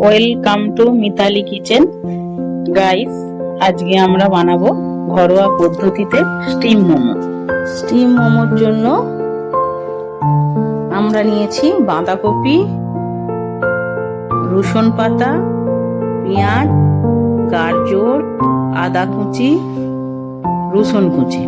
Welcome to Mitali kitchen guys. আজকে আমরা বানাবো ঘরোয়া পদ্ধতিতে স্টিম মোমো। স্টিম মোমোর জন্য আমরা নিয়েছি বাঁধাকপি, রসুন পাতা, পেঁয়াজ, গাজর, আদা কুচি, রসুন কুচি।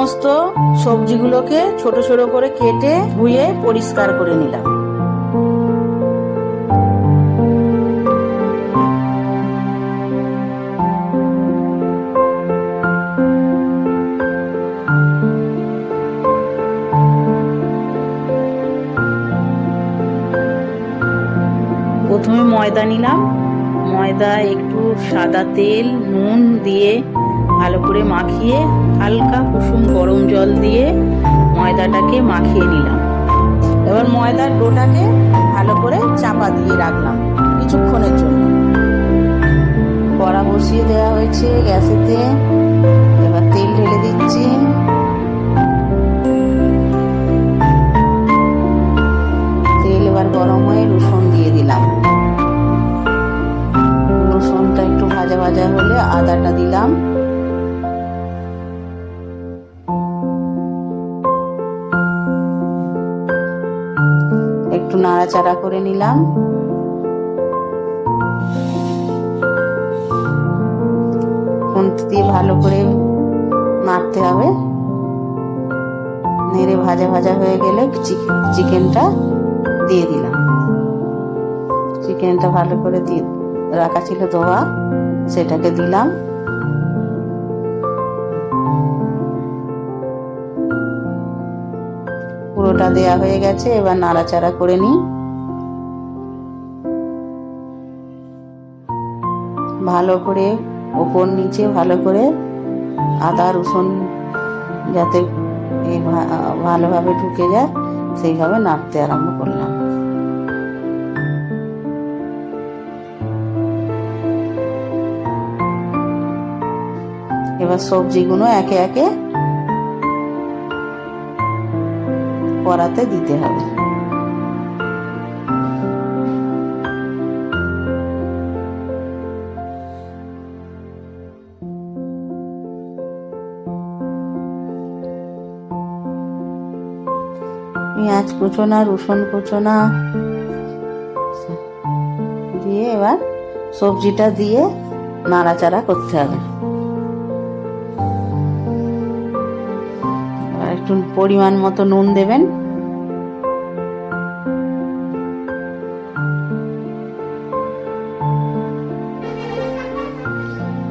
সমস্ত সবজিগুলোকে ছোট ছোট করে কেটে ধুয়ে পরিষ্কার করে নিলাম। প্রথমে ময়দা নিলাম। ময়দা একটু সাদা তেল, নুন দিয়ে ভালো করে মাখিয়ে হালকা কুসুম গরম জল দিয়ে ময়দাটাকে মাখিয়ে নিলাম। এবার ময়দার ডোটাকে ভালো করে চাপা দিয়ে রাখলাম কিছুক্ষণের জন্য। কড়া বসিয়ে দেওয়া হয়েছে গ্যাসেতে। এবার তেল ঢেলে দিচ্ছি। তেল এবার গরম হয়ে রসুন দিয়ে দিলাম। রসুনটা একটু ভাজা ভাজা হলে আদাটা দিলাম। একটু নাড়াচাড়া করে নিলাম। খুন্তি দিয়ে ভালো করে নাড়তে হবে। নেড়ে ভাজা ভাজা হয়ে গেলে চিকেনটা দিয়ে দিলাম। চিকেনটা ভালো করে দিয়ে রাখা ছিল ধোয়া, সেটাকে দিলাম। পুরোটা দেয়া হয়ে গেছে। এবার নাড়াচাড়া করে নিই। ভালো করে ওপর নিচে ভালো করে আদা রসুন যাতে ভালোভাবে ঢুকে যায় সেইভাবে নাড়তে আরম্ভ করলাম। এবার সবজিগুলো একে একে কড়াতে দিতে হবে। পেঁয়াজ কুচোনা, রসুন কুচোনা দিয়ে এবার সবজিটা দিয়ে নাড়াচাড়া করতে হবে। একটু পরিমাণ মতো নুন দেবেন।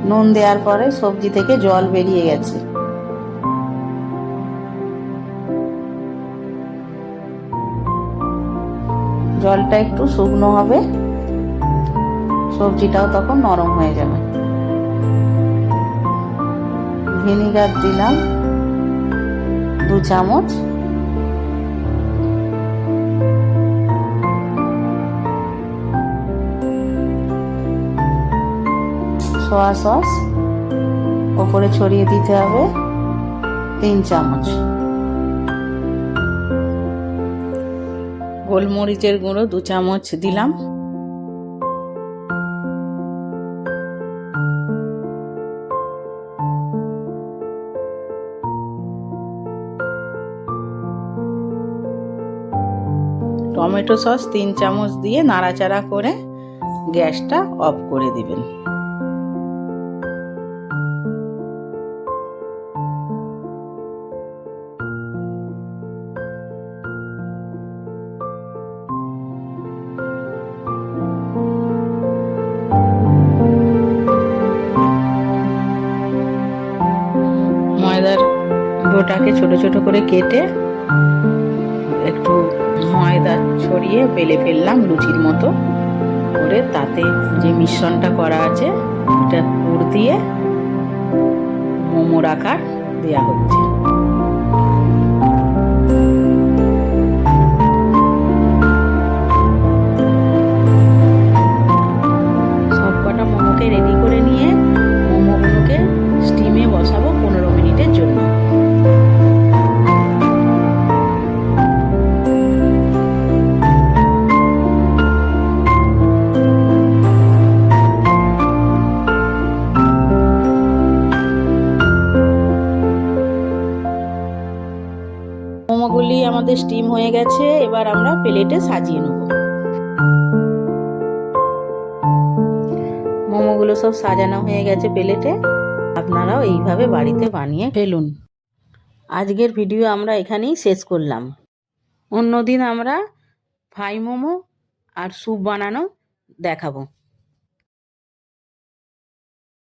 নুন দেওয়ার পরে সবজি থেকে জল বেরিয়ে গেছে। জলটা একটু শুকনো হবে, সবজিটাও তখন নরম হয়ে যাবে। ভিনিগার দিলাম 2 চামচ। সয়া সস ওপরে ছড়িয়ে দিতে হবে 3 চামচ। গোলমরিচের গুঁড়ো 2 চামচ দিলাম। টমেটো সস 3 চামচ দিয়ে নাড়াচাড়া করে গ্যাসটা অফ করে দিবেন। মোমোটাকে ছোট ছোট করে কেটে একটু ময়দা ছড়িয়ে বেলে ফেললাম লুচির মতো করে। তাতে যে মিশ্রণটা করা আছে এটা পুর দিয়ে মোমোর আকার দেওয়া হচ্ছে। সবকটা মোমোকে রেডি করে নিয়ে মোমোগুলোকে স্টিমে বসাবো 15 মিনিটের জন্য। মোমোগুলি আমাদের স্টিম হয়ে গেছে, এবার আমরা প্লেটে সাজিয়ে নেব। মোমোগুলো সব সাজানো হয়ে গেছে প্লেটে। আপনারাও এইভাবে বাড়িতে বানিয়ে ফেলুন। আজকের ভিডিও আমরা এখানেই শেষ করলাম। অন্যদিন আমরা ফ্রাই মোমো আর স্যুপ বানানো দেখাবো।